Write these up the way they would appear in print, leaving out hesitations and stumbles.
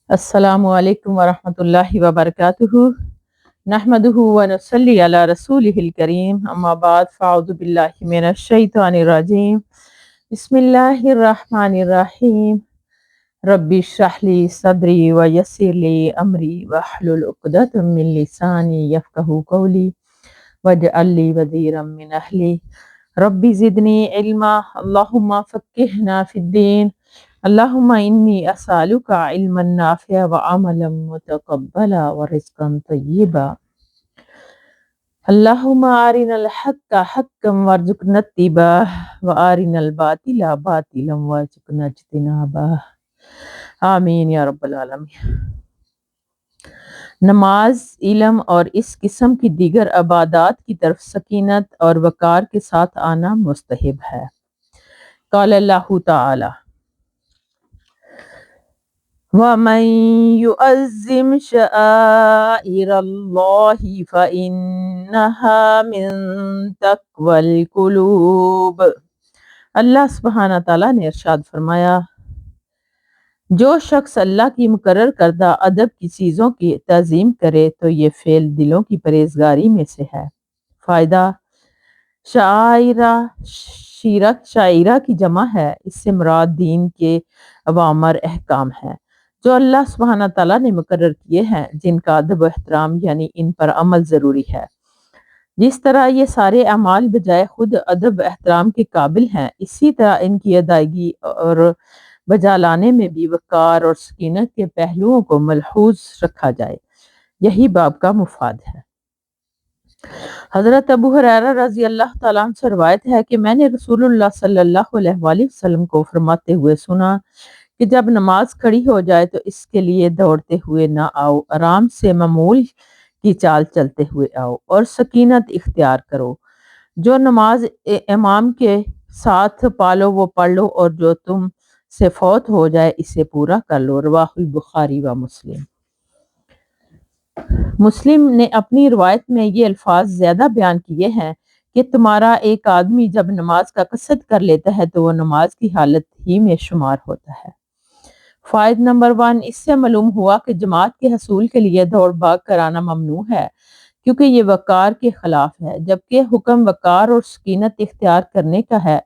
السلام علیکم ورحمۃ اللہ وبرکاتہ۔ نحمدہ ونصلی علی رسولہ الکریم، اما بعد فاعوذ باللہ من الشیطان الرجیم، بسم اللہ الرحمن الرحیم۔ رب اشرح لی صدری ویسر لی امری واحلل عقدۃ من لسانی یفقہوا قولی واجعل لی وزیرا من اہلی رب زدنی علما اللہم فقہنا فی الدین اللہم انی اسألک علما نافعا وعملا متقبلا ورزقا طیبا اللہم ارنا الحق حقا وارزقنا اتباعہ وارنا الباطل باطلا وارزقنا اجتنابہ، آمین یا رب العالمین۔ نماز، علم اور اس قسم کی دیگر عبادات کی طرف سکینت اور وقار کے ساتھ آنا مستحب ہے۔ قال اللہ تعالی وَمَن يُعَظِّمْ شَعَائِرَ اللَّهِ فَإِنَّهَا مِن تَقْوَى الْقُلُوبِ۔ اللہ سبحانہ تعالیٰ نے ارشاد فرمایا، جو شخص اللہ کی مقرر کردہ ادب کی چیزوں کی تعظیم کرے تو یہ فعل دلوں کی پرہیزگاری میں سے ہے۔ فائدہ: شعائرہ شاعرہ کی جمع ہے، اس سے مراد دین کے اوامر احکام ہیں جو اللہ سبحانہ تعالیٰ نے مقرر کیے ہیں، جن کا ادب و احترام یعنی ان پر عمل ضروری ہے۔ جس طرح یہ سارے اعمال بجائے خود ادب و احترام کے قابل ہیں، اسی طرح ان کی ادائیگی اور بجا لانے میں بھی وقار اور سکینت کے پہلوؤں کو ملحوظ رکھا جائے، یہی باب کا مفاد ہے۔ حضرت ابو ہریرہ رضی اللہ تعالیٰ عنہ سے روایت ہے کہ میں نے رسول اللہ صلی اللہ علیہ وآلہ وسلم کو فرماتے ہوئے سنا کہ جب نماز کھڑی ہو جائے تو اس کے لیے دوڑتے ہوئے نہ آؤ، آرام سے معمول کی چال چلتے ہوئے آؤ اور سکینت اختیار کرو۔ جو نماز امام کے ساتھ پالو وہ پڑھ لو، اور جو تم سے فوت ہو جائے اسے پورا کر لو۔ رواہ البخاری و مسلم۔ مسلم نے اپنی روایت میں یہ الفاظ زیادہ بیان کیے ہیں کہ تمہارا ایک آدمی جب نماز کا قصد کر لیتا ہے تو وہ نماز کی حالت ہی میں شمار ہوتا ہے۔ فائد نمبر 1، اس سے معلوم ہوا کہ جماعت کے حصول کے لیے دوڑ بھاگ کرانا ممنوع ہے، کیونکہ یہ وقار کے خلاف ہے، جبکہ حکم وقار اور سکینت اختیار کرنے کا ہے،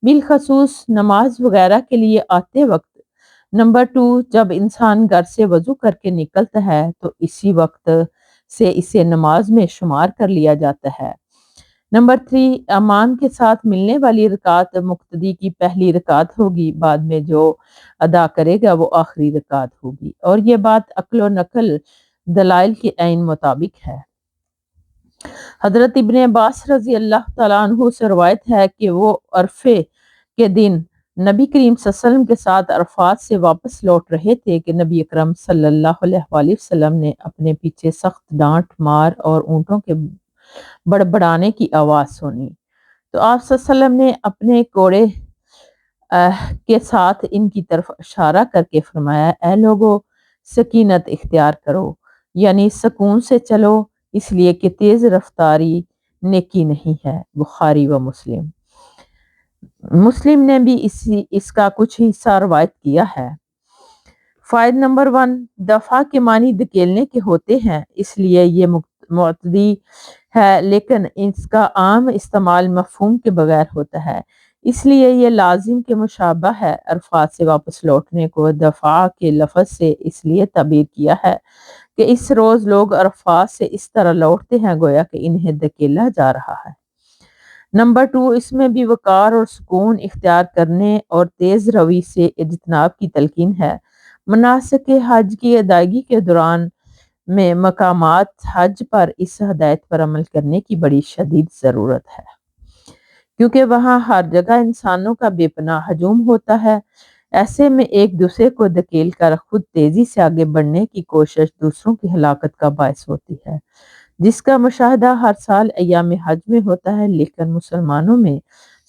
بالخصوص نماز وغیرہ کے لیے آتے وقت۔ نمبر 2، جب انسان گھر سے وضو کر کے نکلتا ہے تو اسی وقت سے اسے نماز میں شمار کر لیا جاتا ہے۔ نمبر 3، امام کے ساتھ ملنے والی رکعت مقتدی کی پہلی رکعت ہوگی، بعد میں جو ادا کرے گا وہ آخری رکعت ہوگی، اور یہ بات عقل و نقل دلائل کے عین مطابق ہے۔ حضرت ابن عباس رضی اللہ تعالیٰ عنہ سے روایت ہے کہ وہ عرفے کے دن نبی کریم صلی اللہ علیہ وسلم کے ساتھ عرفات سے واپس لوٹ رہے تھے کہ نبی اکرم صلی اللہ علیہ وآلہ وسلم نے اپنے پیچھے سخت ڈانٹ مار اور اونٹوں کے بڑبڑانے کی آواز سنی، تو آپ صلی اللہ علیہ وسلم نے اپنے کوڑے کے ساتھ ان کی طرف اشارہ کر کے فرمایا، اے لوگو، سکینت اختیار کرو، یعنی سکون سے چلو، اس لیے کہ تیز رفتاری نیکی نہیں ہے۔ بخاری و مسلم۔ مسلم نے بھی اس کا کچھ حصہ روایت کیا ہے۔ فائد نمبر 1، دفع کے معنی دھکیلنے کے ہوتے ہیں، اس لیے یہ معتدی ہے، لیکن اس کا عام استعمال مفہوم کے بغیر ہوتا ہے، اس لیے یہ لازم کے مشابہ ہے۔ عرفات سے واپس لوٹنے کو دفع کے لفظ سے اس لیے تعبیر کیا ہے کہ اس روز لوگ عرفات سے اس طرح لوٹتے ہیں گویا کہ انہیں دھکیلا جا رہا ہے۔ نمبر 2، اس میں بھی وقار اور سکون اختیار کرنے اور تیز روی سے اجتناب کی تلقین ہے۔ مناسک حج کی ادائیگی کے دوران میں مقامات حج پر اس ہدایت پر عمل کرنے کی بڑی شدید ضرورت ہے، کیونکہ وہاں ہر جگہ انسانوں کا بے پناہ ہجوم ہوتا ہے۔ ایسے میں ایک دوسرے کو دھکیل کر خود تیزی سے آگے بڑھنے کی کوشش دوسروں کی ہلاکت کا باعث ہوتی ہے، جس کا مشاہدہ ہر سال ایام حج میں ہوتا ہے، لیکن مسلمانوں میں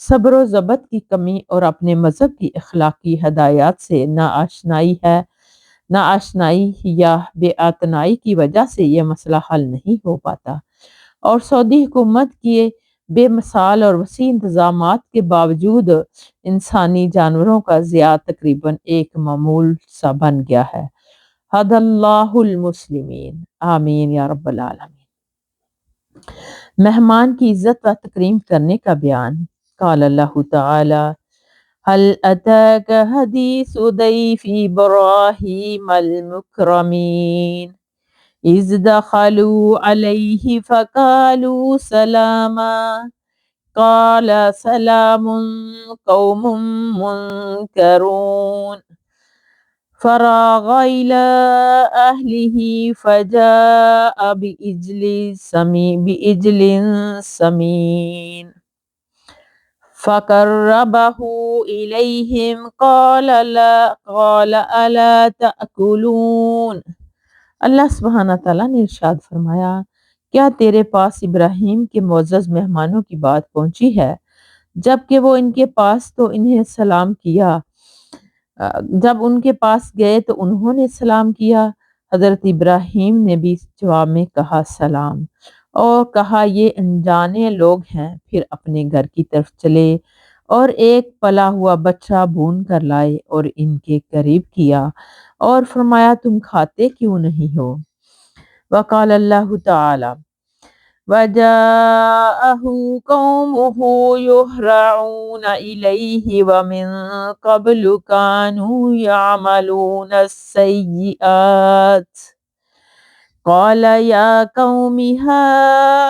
صبر و ضبط کی کمی اور اپنے مذہب کی اخلاقی ہدایات سے ناآشنائی یا بے اعتنائی کی وجہ سے یہ مسئلہ حل نہیں ہو پاتا، اور سعودی حکومت کی بے مثال اور وسیع انتظامات کے باوجود انسانی جانوروں کا ضیاع تقریباً ایک معمول سا بن گیا ہے۔ حد اللہ المسلمین، آمین یا رب العالمین۔ مہمان کی عزت و تکریم کرنے کا بیان۔ قال اللہ تعالی هل أتاك حديث ضيف إبراهيم المكرمين إذ دخلوا عليه فقالوا سلاما قال سلام قوم منكرون فراغ إلى أهله فجاء بإجل سمين فقربه إليهم قال ألا تأكلون۔ اللہ سبحانہ تعالیٰ نے ارشاد فرمایا، کیا تیرے پاس ابراہیم کے معزز مہمانوں کی بات پہنچی ہے؟ جب کہ وہ ان کے پاس تو انہیں سلام کیا، جب ان کے پاس گئے تو انہوں نے سلام کیا۔ حضرت ابراہیم نے بھی جواب میں کہا سلام، اور کہا یہ انجانے لوگ ہیں۔ پھر اپنے گھر کی طرف چلے اور ایک پلا ہوا بچہ بھون کر لائے اور ان کے قریب کیا اور فرمایا تم کھاتے کیوں نہیں ہو؟ وقال اللہ تعالی وَجَاءَهُ قَوْمُهُ يُهْرَعُونَ إِلَيْهِ وَمِن قَبْلُ كَانُوا يَعْمَلُونَ السَّيِّئَاتِ قَالَ يَا قَوْمِ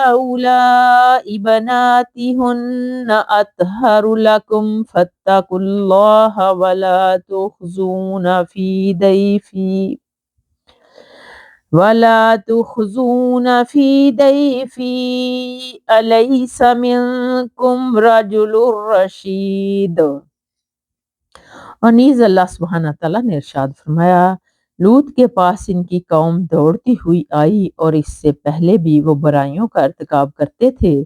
هَؤُلَاءِ بَنَاتِي هُنَّ أَطْهَرُ لَكُمْ فَاتَّقُوا اللَّهَ وَلَا تُخْزُونَ فِي ضَيْفِي أَلَيْسَ مِنكُمْ رَجُلٌ رَشِيدٌ۔ اور نیز اللہ سبحانہ تعالیٰ نے ارشاد فرمایا، لوط کے پاس ان کی قوم دوڑتی ہوئی آئی اور اس سے پہلے بھی وہ برائیوں کا ارتکاب کرتے تھے۔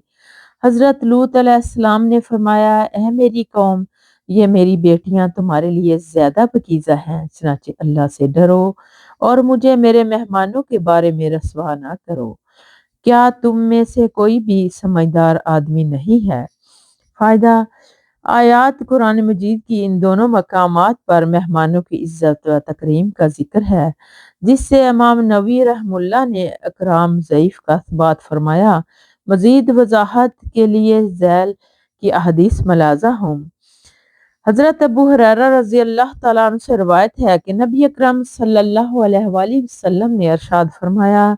حضرت لوط علیہ السلام نے فرمایا، اے میری قوم، یہ میری بیٹیاں تمہارے لیے زیادہ پکیزہ ہیں، چنانچہ اللہ سے ڈرو اور مجھے میرے مہمانوں کے بارے میں رسوا نہ کرو۔ کیا تم میں سے کوئی بھی سمجھدار آدمی نہیں ہے؟ فائدہ: آیات قرآن مجید کی ان دونوں مقامات پر مہمانوں کی عزت و تکریم کا ذکر ہے، جس سے امام نووی رحمہ اللہ نے اکرام ضعیف کا اثبات فرمایا۔ مزید وضاحت کے لیے ذیل کی احادیث ملاحظہ ہوں۔ حضرت ابو ہریرہ رضی اللہ تعالیٰ عنہ سے روایت ہے کہ نبی اکرم صلی اللہ علیہ وآلہ وسلم نے ارشاد فرمایا،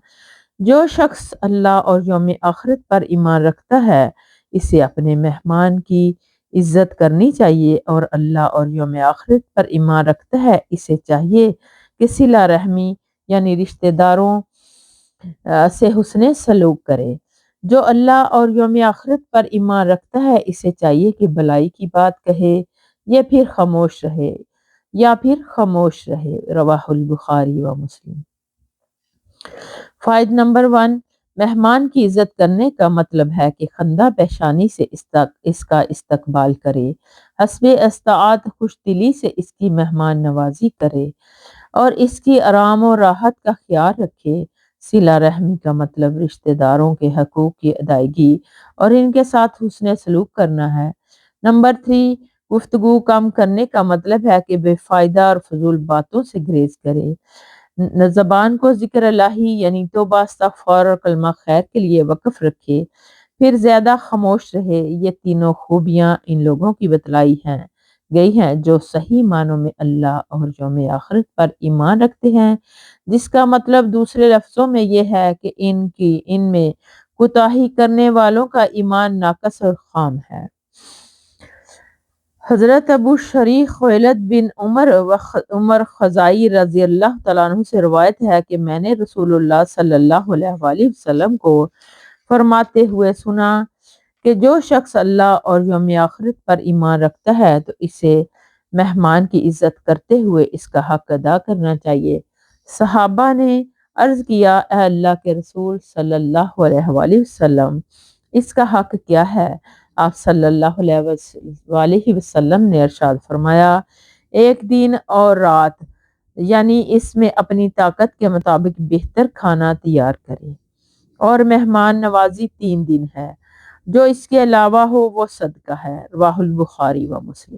جو شخص اللہ اور یوم آخرت پر ایمان رکھتا ہے اسے اپنے مہمان کی عزت کرنی چاہیے، اور اللہ اور یوم آخرت پر ایمان رکھتا ہے اسے چاہیے کہ صلہ رحمی یعنی رشتہ داروں سے حسن سلوک کرے۔ جو اللہ اور یوم آخرت پر ایمان رکھتا ہے اسے چاہیے کہ بھلائی کی بات کہے یا پھر خاموش رہے۔ رواہ البخاری و مسلم۔ فائدہ نمبر 1، مہمان کی عزت کرنے کا مطلب ہے کہ خندہ پیشانی سے اس کا استقبال کرے، حسب استطاعت خوش دلی سے اس کی مہمان نوازی کرے اور اس کی آرام و راحت کا خیال رکھے۔ صلہ رحمی کا مطلب رشتہ داروں کے حقوق کی ادائیگی اور ان کے ساتھ حسن سلوک کرنا ہے۔ نمبر 3، گفتگو کم کرنے کا مطلب ہے کہ بے فائدہ اور فضول باتوں سے گریز کرے، زبان کو ذکر الہی یعنی توبہ، استغفار اور کلمہ خیر کے لیے وقف رکھے، پھر زیادہ خاموش رہے۔ یہ تینوں خوبیاں ان لوگوں کی بتلائی گئی ہیں جو صحیح معنوں میں اللہ اور یوم آخرت پر ایمان رکھتے ہیں، جس کا مطلب دوسرے لفظوں میں یہ ہے کہ ان میں کوتاہی کرنے والوں کا ایمان ناقص اور خام ہے۔ حضرت ابو شریح خولد بن عمر خزائی رضی اللہ تعالیٰ عنہ سے روایت ہے کہ میں نے رسول اللہ صلی اللہ علیہ وآلہ وسلم کو فرماتے ہوئے سنا کہ جو شخص اللہ اور یوم آخرت پر ایمان رکھتا ہے تو اسے مہمان کی عزت کرتے ہوئے اس کا حق ادا کرنا چاہیے۔ صحابہ نے عرض کیا، اے اللہ کے رسول صلی اللہ علیہ وآلہ وسلم، اس کا حق کیا ہے؟ آپ صلی اللہ علیہ وآلہ وسلم نے ارشاد فرمایا، ایک دن اور رات، یعنی اس میں اپنی طاقت کے مطابق بہتر کھانا تیار کرے، اور مہمان نوازی 3 دن ہے، جو اس کے علاوہ ہو وہ صدقہ ہے۔ رواہ البخاری و مسلم۔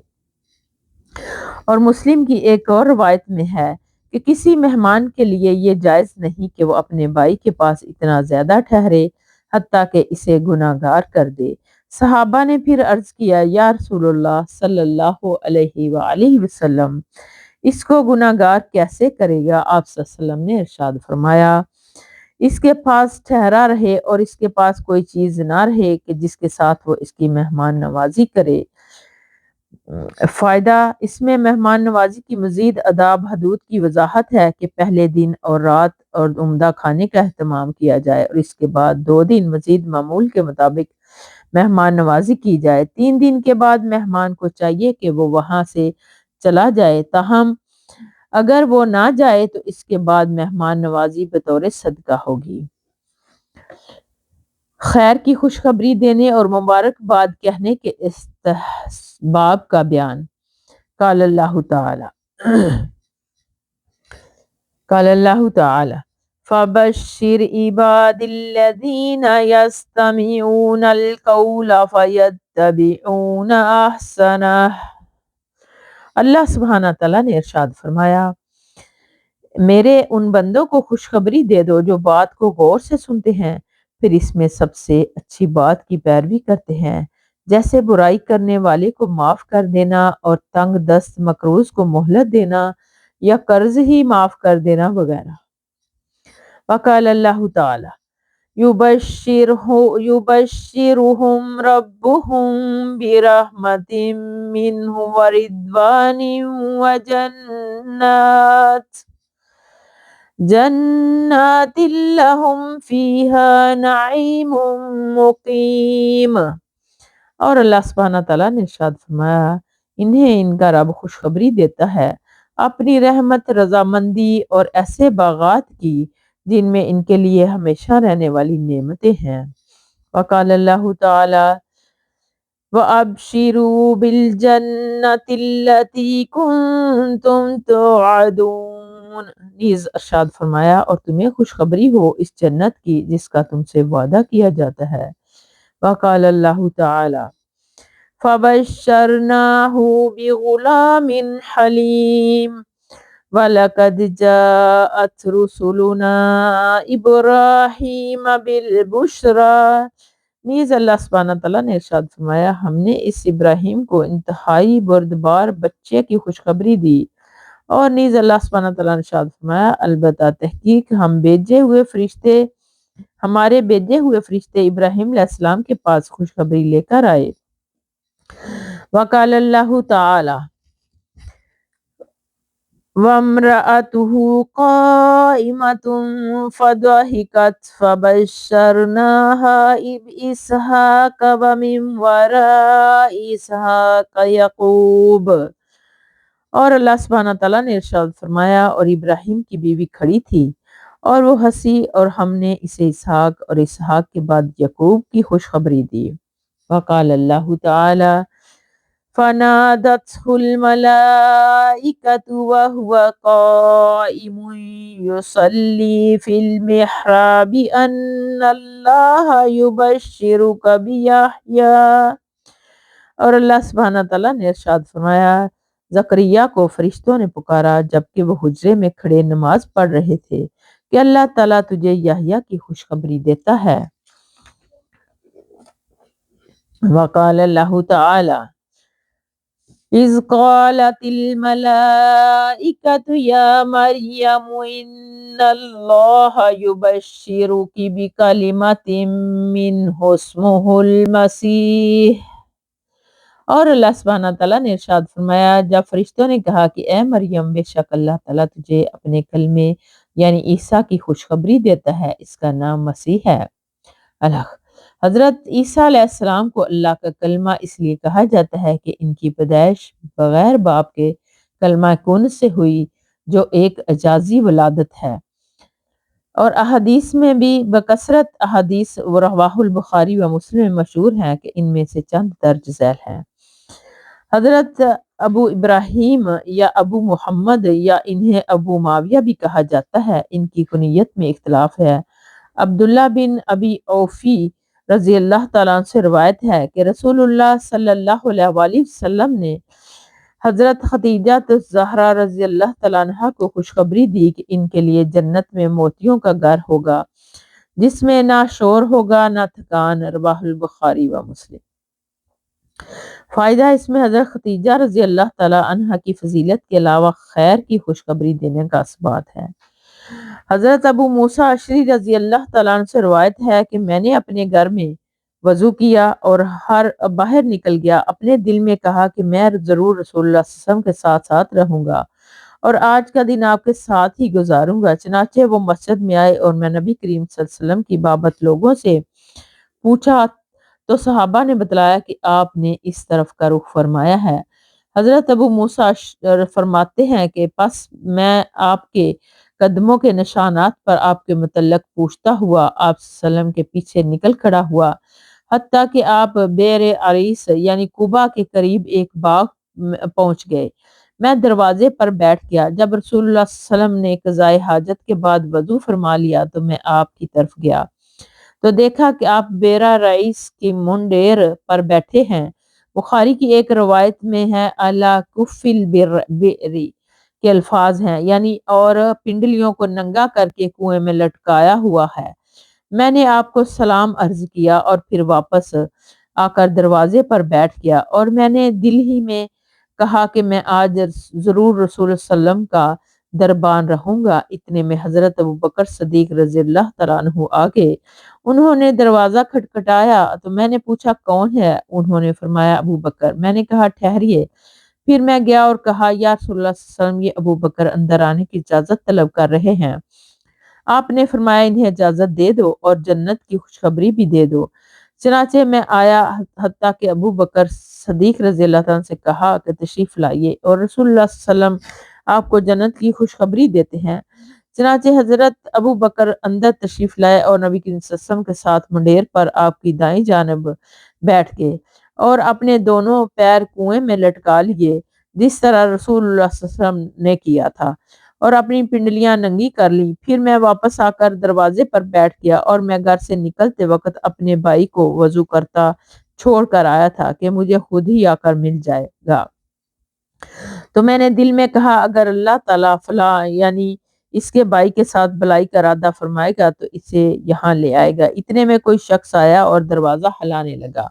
اور مسلم کی ایک اور روایت میں ہے کہ کسی مہمان کے لیے یہ جائز نہیں کہ وہ اپنے بھائی کے پاس اتنا زیادہ ٹھہرے حتیٰ کہ اسے گناہ گار کر دے۔ صحابہ نے پھر عرض کیا، یا رسول اللہ صلی اللہ علیہ وآلہ وسلم، اس کو گناہ گار کیسے کرے گا؟ آپ صلی اللہ علیہ وسلم نے ارشاد فرمایا، اس کے پاس ٹھہرا رہے اور اس کے پاس کوئی چیز نہ رہے کہ جس کے ساتھ وہ اس کی مہمان نوازی کرے۔ فائدہ، اس میں مہمان نوازی کی مزید آداب حدود کی وضاحت ہے کہ پہلے دن اور رات اور عمدہ کھانے کا اہتمام کیا جائے اور اس کے بعد 2 دن مزید معمول کے مطابق مہمان نوازی کی جائے۔ 3 دن کے بعد مہمان کو چاہیے کہ وہ وہاں سے چلا جائے، تاہم اگر وہ نہ جائے تو اس کے بعد مہمان نوازی بطور صدقہ ہوگی۔ خیر کی خوشخبری دینے اور مبارکباد کہنے کے استحباب کا بیان۔ قال اللہ تعالی فَبَشِّرْ عِبَادِ الَّذِينَ يَسْتَمِعُونَ الْقَوْلَ فَيَتَّبِعُونَ أَحْسَنَهُ۔ اللہ سبحانہ تعالیٰ نے ارشاد فرمایا، میرے ان بندوں کو خوشخبری دے دو جو بات کو غور سے سنتے ہیں پھر اس میں سب سے اچھی بات کی پیروی کرتے ہیں، جیسے برائی کرنے والے کو معاف کر دینا اور تنگ دست مقروض کو مہلت دینا یا قرض ہی معاف کر دینا وغیرہ۔ وقال اللہ تعالی یبشرہم ربہم برحمت منہ ورضوان جنات لہم فیہا نعیم مقیم۔ اور اللہ سبحانہ تعالیٰ نے ارشاد فرمایا، انہیں ان کا رب خوشخبری دیتا ہے اپنی رحمت، رضامندی اور ایسے باغات کی جن میں ان کے لیے ہمیشہ رہنے والی نعمتیں ہیں۔ وقال اللہ تعالی وَأَبْشِرُوا بِالْجَنَّةِ الَّتِي كُنْتُمْ تُوعَدُونَ، نیز ارشاد فرمایا اور تمہیں خوشخبری ہو اس جنت کی جس کا تم سے وعدہ کیا جاتا ہے۔ وقال اللہ تعالی فَبَشَّرْنَاهُ بِغُلَامٍ حَلِيمٍ وَلَقَدْ جَاءَتْ رُسُلُنَا إِبْرَاهِيمَ بِالْبُشْرَى، نیز اللہ سبحانہ تعالیٰ نے ارشاد فرمایا، ہم نے اس ابراہیم کو انتہائی بردبار بچے کی خوشخبری دی۔ اور نیز اللہ سبحانہ تعالیٰ نے ارشاد فرمایا، البتہ تحقیق ہمارے بھیجے ہوئے فرشتے ابراہیم علیہ السلام کے پاس خوشخبری لے کر آئے۔ وقال اللہ تعالی وَامْرَأَتُهُ قَائِمَةٌ فَضَحِكَتْ فَبَشَّرْنَاهَا بِإِسْحَاقَ وَمِنْ وَرَاءِ إِسْحَاقَ یعقوب۔ اور اللہ سبحانہ تعالیٰ نے ارشاد فرمایا، اور ابراہیم کی بیوی کھڑی تھی اور وہ ہنسی اور ہم نے اسے اسحاق اور اسحاق کے بعد یعقوب کی خوشخبری دی۔ وقال اللہ تعالی فَنَادَتْهُ الْمَلَائِكَةُ وَهُوَ قَائِمٌ يُصَلِّي فِي الْمِحْرَابِ أَنَّ اللَّهَ يُبَشِّرُكَ بِيَحْيَىٰ۔ اور اللہ سبحانہ تعالیٰ نے ارشاد فرمایا، زکریا کو فرشتوں نے پکارا جبکہ وہ حجرے میں کھڑے نماز پڑھ رہے تھے کہ اللہ تعالیٰ تجھے یحییٰ کی خوشخبری دیتا ہے۔ وقال اللہ تعالی اذ قالت الملائکۃ یا مریم ان اللہ یبشرک بکلمۃ منہ اسمہ المسیح۔ اور اللہ سبحانہ تعالیٰ نے ارشاد فرمایا، جب فرشتوں نے کہا کہ اے مریم، بے شک اللہ تعالیٰ تجھے اپنے کلمے یعنی عیسیٰ کی خوشخبری دیتا ہے، اس کا نام مسیح ہے۔ حضرت عیسیٰ علیہ السلام کو اللہ کا کلمہ اس لیے کہا جاتا ہے کہ ان کی پیدائش بغیر باپ کے کلمہ کن سے ہوئی، جو ایک اعجازی ولادت ہے۔ اور احادیث میں بھی بکثرت احادیث رواہ البخاری و مسلم میں مشہور ہیں کہ ان میں سے چند درج ذیل ہیں۔ حضرت ابو ابراہیم یا ابو محمد یا انہیں ابو معاویہ بھی کہا جاتا ہے، ان کی کنیت میں اختلاف ہے۔ عبداللہ بن ابی اوفی رضی اللہ تعالیٰ عنہ سے روایت ہے کہ رسول اللہ صلی اللہ علیہ وآلہ وسلم نے حضرت خدیجہ الزہرا رضی اللہ تعالیٰ عنہ کو خوشخبری دی کہ ان کے لیے جنت میں موتیوں کا گھر ہوگا جس میں نہ شور ہوگا نہ تھکان، رواہ البخاری و مسلم۔ فائدہ اس میں حضرت خدیجہ رضی اللہ تعالیٰ عنہ کی فضیلت کے علاوہ خیر کی خوشخبری دینے کا اثبات ہے۔ حضرت ابو موسیٰ اشعری رضی اللہ تعالیٰ عنہ سے روایت ہے کہ میں نے اپنے گھر میں وضو کیا اور باہر نکل گیا، اپنے دل میں کہا کہ میں ضرور رسول اللہ صلی اللہ علیہ وسلم کے ساتھ ساتھ رہوں گا اور آج کا دن آپ کے ساتھ ہی گزاروں گا۔ چنانچہ وہ مسجد میں آئے اور میں نبی کریم صلی اللہ علیہ وسلم کی بابت لوگوں سے پوچھا تو صحابہ نے بتلایا کہ آپ نے اس طرف کا رخ فرمایا ہے۔ حضرت ابو موسیٰ فرماتے ہیں کہ پس میں آپ کے قدموں کے نشانات پر آپ کے متعلق پوچھتا ہوا آپ صلی اللہ علیہ وسلم کے پیچھے نکل کھڑا ہوا، حتیٰ کہ آپ بئر عریس یعنی قباء کے قریب ایک باغ پہنچ گئے۔ میں دروازے پر بیٹھ گیا۔ جب رسول اللہ صلی اللہ علیہ وسلم نے قضائے حاجت کے بعد وضو فرما لیا تو میں آپ کی طرف گیا تو دیکھا کہ آپ بئر عریس کی منڈیر پر بیٹھے ہیں۔ بخاری کی ایک روایت میں ہے علی کف البئر کے الفاظ ہیں، یعنی اور پنڈلیوں کو ننگا کر کے کنویں میں لٹکایا ہوا ہے۔ میں نے آپ کو سلام عرض کیا اور پھر واپس آ کر دروازے پر بیٹھ گیا اور میں نے دل ہی میں کہا کہ میں آج ضرور رسول صلی اللہ علیہ وسلم کا دربان رہوں گا۔ اتنے میں حضرت ابوبکر صدیق رضی اللہ تعالیٰ عنہ آگے، انہوں نے دروازہ کھٹکھٹایا تو میں نے پوچھا کون ہے؟ انہوں نے فرمایا ابوبکر۔ میں نے کہا ٹھہریے۔ پھر میں گیا اور کہا یا رسول اللہ صلی اللہ علیہ وسلم، یہ ابوبکر اندر آنے کی اجازت طلب کر رہے ہیں۔ آپ نے فرمایا انہیں اجازت دے دو اور جنت کی خوشخبری بھی دے دو۔ چنانچہ میں آیا حتیٰ کہ ابوبکر صدیق رضی اللہ عنہ سے کہا کہ تشریف لائیے اور رسول اللہ صلی اللہ علیہ وسلم آپ کو جنت کی خوشخبری دیتے ہیں۔ چنانچہ حضرت ابوبکر اندر تشریف لائے اور نبی کریم صلی اللہ علیہ وسلم کے ساتھ منڈیر پر آپ کی دائیں جانب بیٹھ گئے اور اپنے دونوں پیر کنویں میں لٹکا لیے جس طرح رسول اللہ صلی اللہ علیہ وسلم نے کیا تھا اور اپنی پنڈلیاں ننگی کر لی۔ پھر میں واپس آ کر دروازے پر بیٹھ گیا اور میں گھر سے نکلتے وقت اپنے بھائی کو وضو کرتا چھوڑ کر آیا تھا کہ مجھے خود ہی آ کر مل جائے گا۔ تو میں نے دل میں کہا اگر اللہ تعالیٰ فلاں یعنی اس کے بھائی کے ساتھ بلائی کا ارادہ فرمائے گا تو اسے یہاں لے آئے گا۔ اتنے میں کوئی شخص آیا اور دروازہ ہلانے لگا۔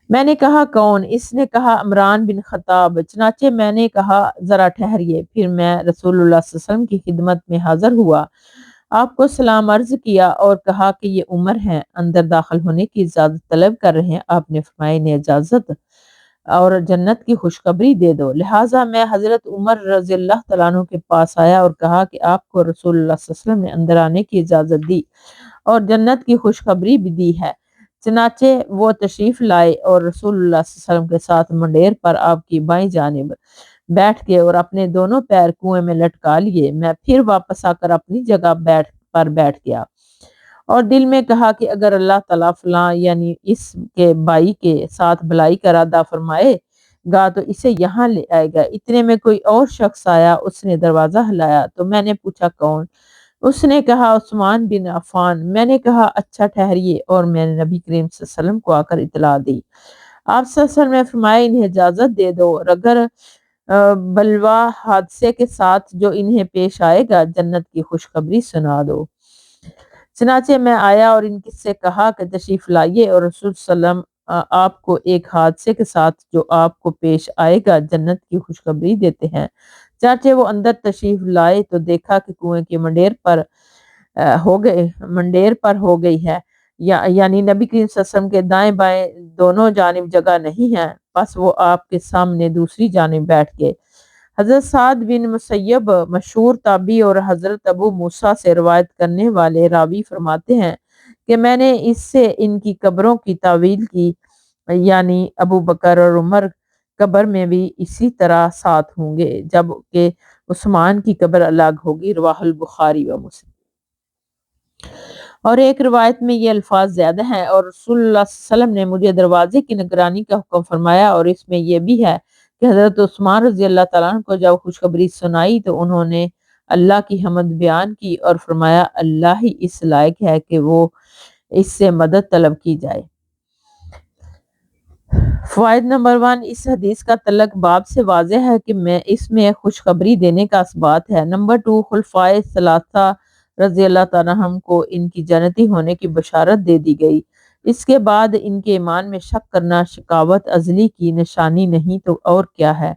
میں نے کہا کون؟ اس نے کہا عمران بن خطاب۔ چنانچہ میں نے کہا ذرا ٹھہریے۔ پھر میں رسول اللہ صلی اللہ علیہ وسلم کی خدمت میں حاضر ہوا، آپ کو سلام عرض کیا اور کہا کہ یہ عمر ہیں، اندر داخل ہونے کی اجازت طلب کر رہے ہیں۔ آپ نے فرمایا انہیں اجازت اور جنت کی خوشخبری دے دو۔ لہٰذا میں حضرت عمر رضی اللہ تعالیٰ عنہ کے پاس آیا اور کہا کہ آپ کو رسول اللہ صلی اللہ علیہ وسلم نے اندر آنے کی اجازت دی اور جنت کی خوشخبری بھی دی ہے۔ چنانچہ وہ تشریف لائے اور رسول اللہ صلی اللہ علیہ وسلم کے ساتھ منڈیر پر آپ کی بائیں جانب بیٹھ گئے اور اپنے دونوں پیر کنویں میں لٹکا لیے۔ میں پھر واپس آ کر اپنی جگہ بیٹھ گیا اور دل میں کہا کہ اگر اللہ تعالیٰ فلاں یعنی اس کے بھائی کے ساتھ بلائی کا ارادہ فرمائے گا تو اسے یہاں لے آئے گا۔ اتنے میں کوئی اور شخص آیا، اس نے دروازہ ہلایا تو میں نے پوچھا کون؟ اس نے کہا عثمان بن عفان۔ میں نے کہا اچھا ٹھہریے اور میں نے نبی کریم صلی اللہ علیہ وسلم کو آ کر اطلاع دی۔ آپ صلی اللہ علیہ وسلم نے فرمایا انہیں اجازت دے دو اور اگر بلوا حادثے کے ساتھ جو انہیں پیش آئے گا جنت کی خوشخبری سنا دو۔ چنانچہ میں آیا اور ان سے کہا کہ تشریف لائیے اور رسول صلی اللہ علیہ وسلم آپ کو ایک حادثے کے ساتھ جو آپ کو پیش آئے گا جنت کی خوشخبری دیتے ہیں۔ چنانچہ وہ اندر تشریف لائے تو دیکھا کہ کنویں کی منڈیر پر ہو گئی ہے، یعنی نبی کریم صلی اللہ علیہ وسلم کے دائیں بائیں دونوں جانب جگہ نہیں ہے، بس وہ آپ کے سامنے دوسری جانب بیٹھ گئے۔ حضرت سعد بن مسیب مشہور تابعی اور حضرت ابو موسیٰ سے روایت کرنے والے راوی فرماتے ہیں کہ میں نے اس سے ان کی قبروں کی تعویل کی، یعنی ابو بکر اور عمر قبر میں بھی اسی طرح ساتھ ہوں گے جبکہ عثمان کی قبر الگ ہوگی، رواہ البخاری و مسلم۔ اور ایک روایت میں یہ الفاظ زیادہ ہیں اور رسول اللہ صلی اللہ علیہ وسلم نے مجھے دروازے کی نگرانی کا حکم فرمایا، اور اس میں یہ بھی ہے کہ حضرت عثمان رضی اللہ تعالیٰ عنہ کو جب خوشخبری سنائی تو انہوں نے اللہ کی حمد بیان کی اور فرمایا اللہ ہی اس لائق ہے کہ وہ اس سے مدد طلب کی جائے۔ فوائد نمبر 1، اس حدیث کا تعلق باب سے واضح ہے کہ اس میں خوشخبری دینے کا اثبات ہے۔ نمبر 2، خلفائے ثلاثہ رضی اللہ تعالیٰ عنہم کو ان کی جنتی ہونے کی بشارت دے دی گئی۔ اس کے بعد ان کے ایمان میں شک کرنا شقاوت ازلی کی نشانی نہیں تو اور کیا ہے۔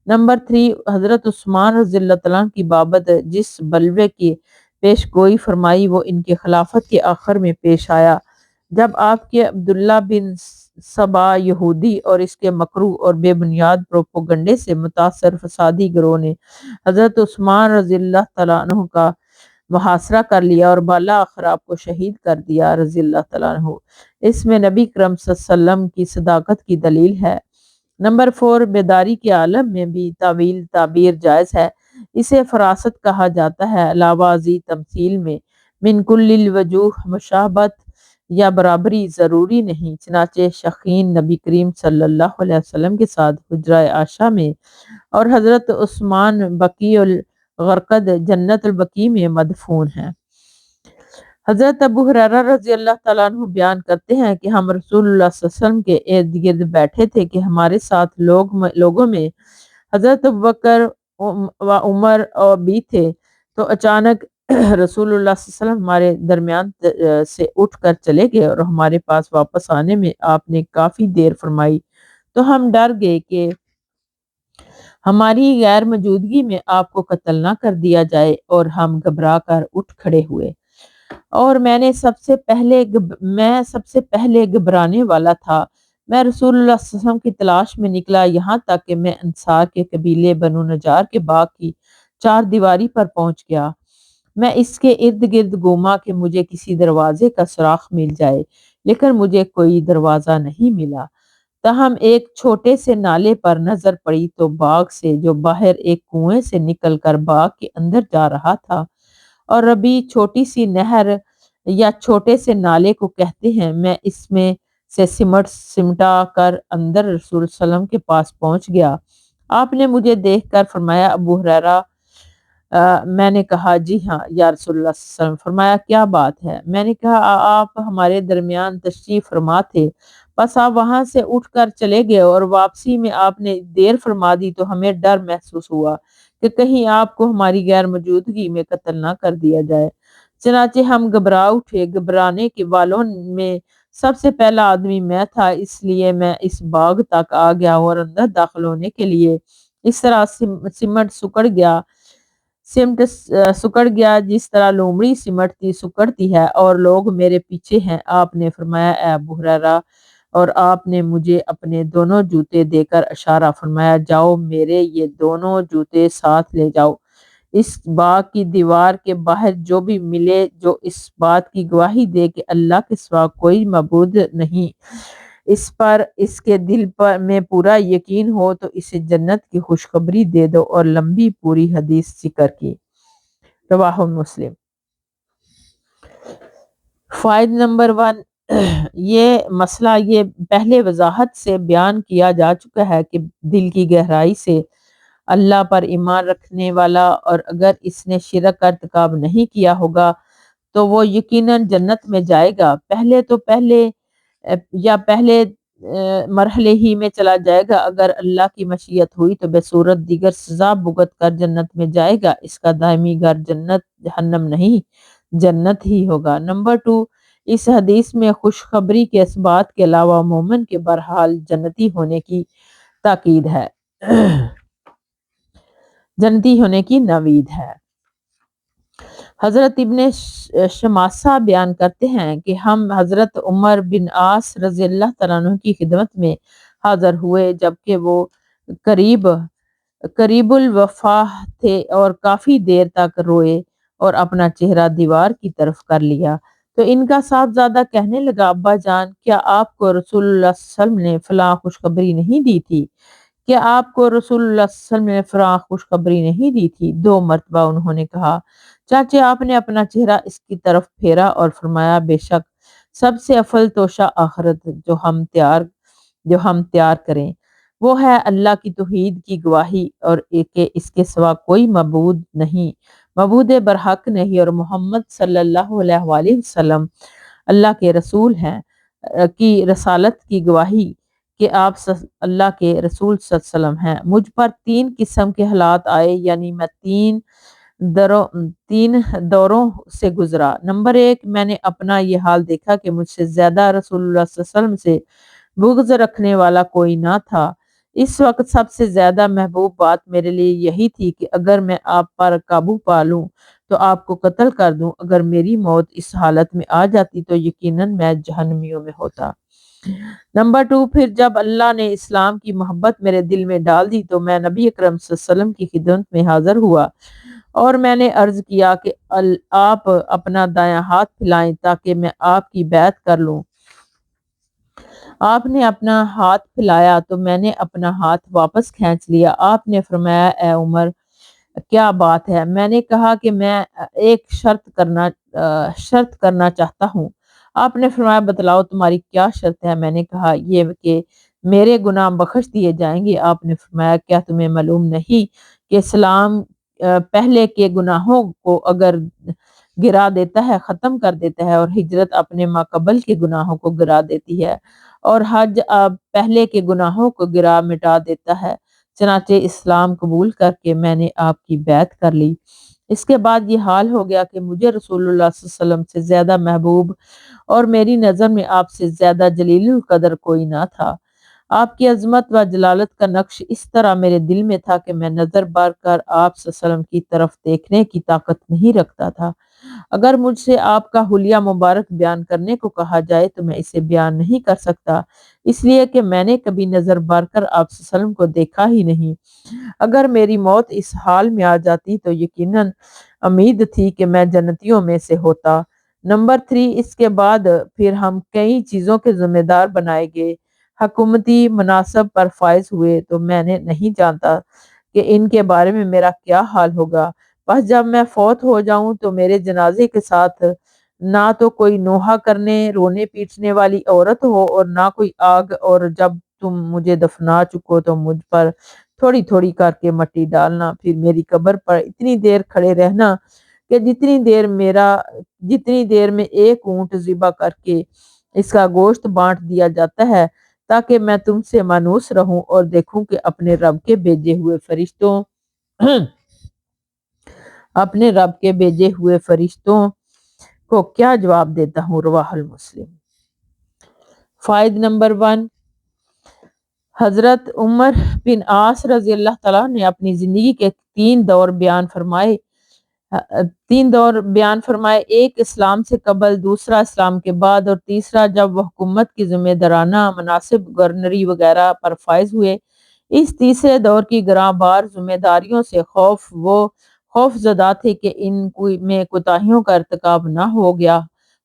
نمبر 3، حضرت عثمان رضی اللہ تعالیٰ عنہ کی بابت جس بلوے کی پیش گوئی فرمائی وہ ان کے خلافت کے آخر میں پیش آیا، جب آپ کے عبداللہ بن سبا یہودی اور اس کے مکروہ اور بے بنیاد پروپوگنڈے سے متاثر فسادی گروہ نے حضرت عثمان رضی اللہ تعالیٰ عنہ کا محاصرہ کر لیا اور بالا آخر آپ کو شہید کر دیا رضی اللہ تعالیٰ عنہ۔ اس میں نبی کرم صلی اللہ علیہ وسلم کی صداقت کی دلیل ہے۔ نمبر 4، بیداری کے عالم میں بھی طویل تعبیر جائز ہے، اسے فراست کہا جاتا ہے، علاوہ ازیں تمثیل میں من کل الوجوہ مشابہت یا برابری ضروری نہیں، چنانچہ شخین نبی کریم صلی اللہ علیہ وسلم کے ساتھ حجرہ عائشہ میں اور حضرت عثمان بقیع الغرقد جنت البقیع میں مدفون ہیں۔ حضرت ابو ہریرہ رضی اللہ تعالیٰ عنہ بیان کرتے ہیں کہ ہم رسول اللہ صلی اللہ علیہ وسلم کے ارد گرد بیٹھے تھے کہ ہمارے ساتھ لوگوں میں حضرت ابوبکر و عمر اور بھی تھے، تو اچانک رسول اللہ صلی اللہ علیہ وسلم ہمارے درمیان سے اٹھ کر چلے گئے اور ہمارے پاس واپس آنے میں آپ نے کافی دیر فرمائی، تو ہم ڈر گئے کہ ہماری غیر موجودگی میں آپ کو قتل نہ کر دیا جائے، اور ہم گھبرا کر اٹھ کھڑے ہوئے، اور میں سب سے پہلے گھبرانے والا تھا۔ میں رسول اللہ صلی اللہ علیہ وسلم کی تلاش میں نکلا، یہاں تک کہ میں انصار کے قبیلے بنو نجار کے باغ کی چار دیواری پر پہنچ گیا۔ میں اس کے ارد گرد گھوما کہ مجھے کسی دروازے کا سراغ مل جائے، لیکن مجھے کوئی دروازہ نہیں ملا۔ تاہم ایک چھوٹے سے نالے پر نظر پڑی تو باغ سے جو باہر ایک کنویں سے نکل کر باغ کے اندر جا رہا تھا، اور ربی چھوٹی سی نہر یا چھوٹے سے نالے کو کہتے ہیں، میں اس میں سے سمٹا کر اندر رسول صلی اللہ علیہ وسلم کے پاس پہنچ گیا۔ آپ نے مجھے دیکھ کر فرمایا، ابو ہریرہ۔ میں نے کہا، جی ہاں یا رسول اللہ صلی اللہ علیہ وسلم۔ فرمایا، کیا بات ہے؟ میں نے کہا، آپ ہمارے درمیان تشریف فرما تھے، بس آپ وہاں سے اٹھ کر چلے گئے اور واپسی میں آپ نے دیر فرما دی، تو ہمیں ڈر محسوس ہوا کہ کہیں آپ کو ہماری غیر موجودگی میں قتل نہ کر دیا جائے، چنانچہ ہم گھبرا اٹھے۔ گھبرانے کے والوں میں سب سے پہلا آدمی میں تھا، اس لیے میں اس باغ تک آ گیا اور اندر داخل ہونے کے لیے اس طرح سمٹ سکڑ گیا جس طرح لومڑی سکڑتی ہے، اور لوگ میرے پیچھے ہیں۔ آپ نے فرمایا، اے ابو ہریرہ، اور آپ نے مجھے اپنے دونوں جوتے دے کر اشارہ فرمایا، جاؤ میرے یہ دونوں جوتے ساتھ لے جاؤ۔ اس باغ کی دیوار کے باہر جو بھی ملے جو اس بات کی گواہی دے کہ اللہ کے سوا کوئی معبود نہیں، اس پر اس کے دل میں پورا یقین ہو تو اسے جنت کی خوشخبری دے دو، اور لمبی پوری حدیث ذکر کی۔ رواہ مسلم۔ فائد نمبر 1، یہ مسئلہ یہ پہلے وضاحت سے بیان کیا جا چکا ہے کہ دل کی گہرائی سے اللہ پر ایمان رکھنے والا، اور اگر اس نے شرک کا ارتکاب نہیں کیا ہوگا تو وہ یقیناً جنت میں جائے گا، پہلے مرحلے ہی میں چلا جائے گا، اگر اللہ کی مشیت ہوئی تو بصورت دیگر سزا بھگت کر جنت میں جائے گا، اس کا دائمی گھر جنت جہنم نہیں جنت ہی ہوگا۔ نمبر 2، اس حدیث میں خوشخبری کے اثبات کے علاوہ مومن کے بہرحال جنتی ہونے کی تاکید ہے، جنتی ہونے کی نوید ہے۔ حضرت ابن شماسہ بیان کرتے ہیں کہ ہم حضرت عمر بن عاص رضی اللہ تعالیٰ عنہ کی خدمت میں حاضر ہوئے جبکہ وہ قریب الوفاہ تھے، اور کافی دیر تک روئے اور اپنا چہرہ دیوار کی طرف کر لیا، تو ان کا صاحبزادہ کہنے لگا، ابا جان، کیا آپ کو رسول اللہ صلی اللہ علیہ وسلم نے فلاں خوشخبری نہیں دی تھی؟ کیا آپ کو رسول اللہ صلی اللہ علیہ وسلم نے فلاں خوشخبری نہیں دی تھی؟ 2 مرتبہ انہوں نے کہا۔ چاچے آپ نے اپنا چہرہ اس کی طرف پھیرا اور فرمایا، بے شک سب سے افضل توشہ آخرت جو ہم تیار کریں وہ ہے اللہ کی توحید کی گواہی، اور کہ اس کے سوا کوئی معبود برحق نہیں، اور محمد صلی اللہ علیہ وآلہ وسلم اللہ کے رسول ہیں کی رسالت کی گواہی کہ آپ اللہ کے رسول صلی اللہ علیہ وسلم ہیں۔ مجھ پر 3 قسم کے حالات آئے، یعنی میں تین دوروں سے گزرا۔ نمبر 1، میں نے اپنا یہ حال دیکھا کہ مجھ سے زیادہ رسول اللہ صلی اللہ علیہ وسلم سے بغض رکھنے والا کوئی نہ تھا۔ اس وقت سب سے زیادہ محبوب بات میرے لیے یہی تھی کہ اگر میں آپ پر قابو پا لوں تو آپ کو قتل کر دوں، اگر میری موت اس حالت میں آ جاتی تو یقیناً میں جہنمیوں میں ہوتا۔ نمبر 2، پھر جب اللہ نے اسلام کی محبت میرے دل میں ڈال دی تو میں نبی اکرم صلی اللہ علیہ وسلم کی خدمت میں حاضر ہوا اور میں نے عرض کیا کہ آپ اپنا دایاں ہاتھ پھیلائیں تاکہ میں آپ کی بیعت کر لوں۔ آپ نے اپنا ہاتھ پھیلایا تو میں نے اپنا ہاتھ واپس کھینچ لیا۔ آپ نے فرمایا، اے عمر، کیا بات ہے؟ میں نے کہا کہ میں ایک شرط کرنا چاہتا ہوں۔ آپ نے فرمایا، بتلاؤ تمہاری کیا شرط ہے؟ میں نے کہا، یہ کہ میرے گناہ بخش دیے جائیں گے۔ آپ نے فرمایا، کیا تمہیں معلوم نہیں کہ اسلام پہلے کے گناہوں کو اگر گرا دیتا ہے، ختم کر دیتا ہے، اور ہجرت اپنے ماقبل کے گناہوں کو گرا دیتی ہے، اور حج پہلے کے گناہوں کو گرا مٹا دیتا ہے۔ چنانچہ اسلام قبول کر کے میں نے آپ کی بیعت کر لی۔ اس کے بعد یہ حال ہو گیا کہ مجھے رسول اللہ صلی اللہ علیہ وسلم سے زیادہ محبوب اور میری نظر میں آپ سے زیادہ جلیل القدر کوئی نہ تھا۔ آپ کی عظمت و جلالت کا نقش اس طرح میرے دل میں تھا کہ میں نظر بر کر آپ صلی اللہ علیہ وسلم کی طرف دیکھنے کی طاقت نہیں رکھتا تھا۔ اگر مجھ سے آپ کا حلیہ مبارک بیان کرنے کو کہا جائے تو میں اسے بیان نہیں کر سکتا، اس لیے کہ میں نے کبھی نظر بر کر آپ صلی اللہ علیہ وسلم کو دیکھا ہی نہیں۔ اگر میری موت اس حال میں آ جاتی تو یقیناً امید تھی کہ میں جنتیوں میں سے ہوتا۔ نمبر 3، اس کے بعد پھر ہم کئی چیزوں کے ذمہ دار بنائے گئے، حکومتی مناصب پر فائز ہوئے، تو میں نے نہیں جانتا کہ ان کے بارے میں میرا کیا حال ہوگا۔ بس جب میں فوت ہو جاؤں تو میرے جنازے کے ساتھ نہ تو کوئی نوحہ کرنے رونے پیٹنے والی عورت ہو اور نہ کوئی آگ، اور جب تم مجھے دفنا چکو تو مجھ پر تھوڑی تھوڑی کر کے مٹی ڈالنا، پھر میری قبر پر اتنی دیر کھڑے رہنا کہ جتنی دیر میں ایک اونٹ ذبح کر کے اس کا گوشت بانٹ دیا جاتا ہے، تاکہ میں تم سے مانوس رہوں اور دیکھوں کہ اپنے رب کے بھیجے ہوئے فرشتوں کو کیا جواب دیتا ہوں۔ رواہ المسلم۔ فائد نمبر 1، حضرت عمر بن عاص رضی اللہ تعالیٰ نے اپنی زندگی کے 3 دور بیان فرمائے، ایک اسلام سے قبل، دوسرا اسلام کے بعد، اور تیسرا جب وہ حکومت کی ذمہ دارانہ مناصب، گورنری وغیرہ پر فائز ہوئے۔ اس تیسرے دور کی گراں بار ذمہ داریوں سے وہ خوف زدہ تھے کہ ان میں کوتاہیوں کا ارتکاب نہ ہو گیا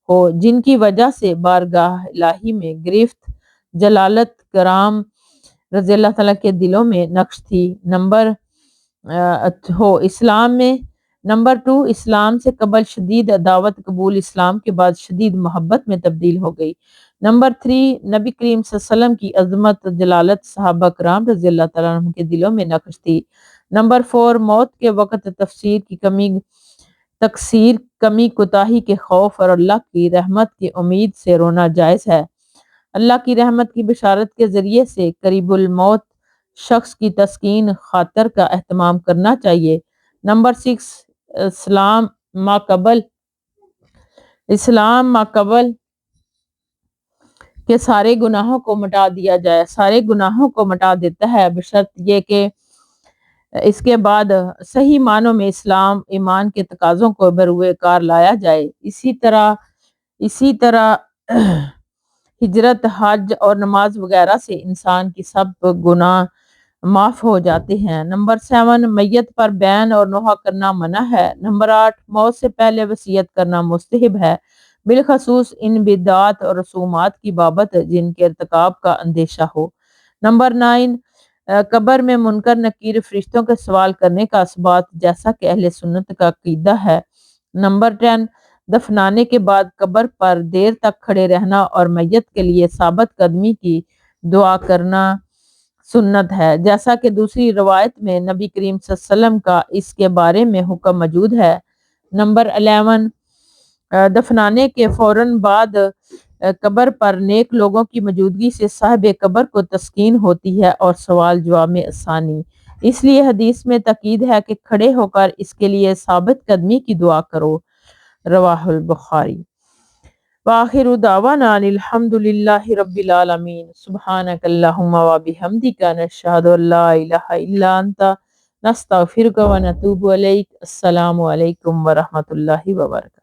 ہو، جن کی وجہ سے بارگاہ الہی میں گرفت جلالت کرام رضی اللہ تعالیٰ کے دلوں میں نقش تھی۔ نمبر 2، اسلام سے قبل شدید عداوت قبول، اسلام کے بعد شدید محبت میں تبدیل ہو گئی۔ نمبر 3، نبی کریم صلی اللہ علیہ وسلم کی عظمت جلالت صحابہ کرام رضی اللہ تعالیٰ عنہ کے دلوں میں نقش تھی۔ نمبر 4، موت کے وقت تقصیر، کمی کوتاہی کے خوف اور اللہ کی رحمت کی امید سے رونا جائز ہے۔ اللہ کی رحمت کی بشارت کے ذریعے سے قریب الموت شخص کی تسکین خاطر کا اہتمام کرنا چاہیے۔ نمبر 6، اسلام ماقبل کہ سارے گناہوں کو مٹا دیا جائے، سارے گناہوں کو مٹا دیتا ہے، بشرط یہ کہ اس کے بعد صحیح معنوں میں اسلام ایمان کے تقاضوں کو بروئے کار لایا جائے۔ اسی طرح ہجرت، حج اور نماز وغیرہ سے انسان کی سب گناہ معاف ہو جاتے ہیں۔ نمبر 7، میت پر بین اور نوحہ کرنا منع ہے۔ نمبر 8، موت سے پہلے وصیت کرنا مستحب ہے، بالخصوص ان بدعات اور رسومات کی بابت جن کے ارتکاب کا اندیشہ ہو۔ نمبر 9، قبر میں منکر نکیر فرشتوں کے سوال کرنے کا اثبات، جیسا کہ اہل سنت کا عقیدہ ہے۔ نمبر 10، دفنانے کے بعد قبر پر دیر تک کھڑے رہنا اور میت کے لیے ثابت قدمی کی دعا کرنا سنت ہے، جیسا کہ دوسری روایت میں نبی کریم صلی اللہ علیہ وسلم کا اس کے بارے میں حکم موجود ہے۔ نمبر 11، دفنانے کے فوراً بعد قبر پر نیک لوگوں کی موجودگی سے صاحب قبر کو تسکین ہوتی ہے اور سوال جواب میں آسانی۔ اس لیے حدیث میں تاکید ہے کہ کھڑے ہو کر اس کے لیے ثابت قدمی کی دعا کرو، رواہ البخاری۔ وآخر دعوانا ان الحمد للہ رب العالمین، سبحانک اللہم و بحمدک، نشہد ان لا الہ الا انت، نستغفرک و نتوب الیک۔ السلام علیکم ورحمۃ اللہ وبرکاتہ۔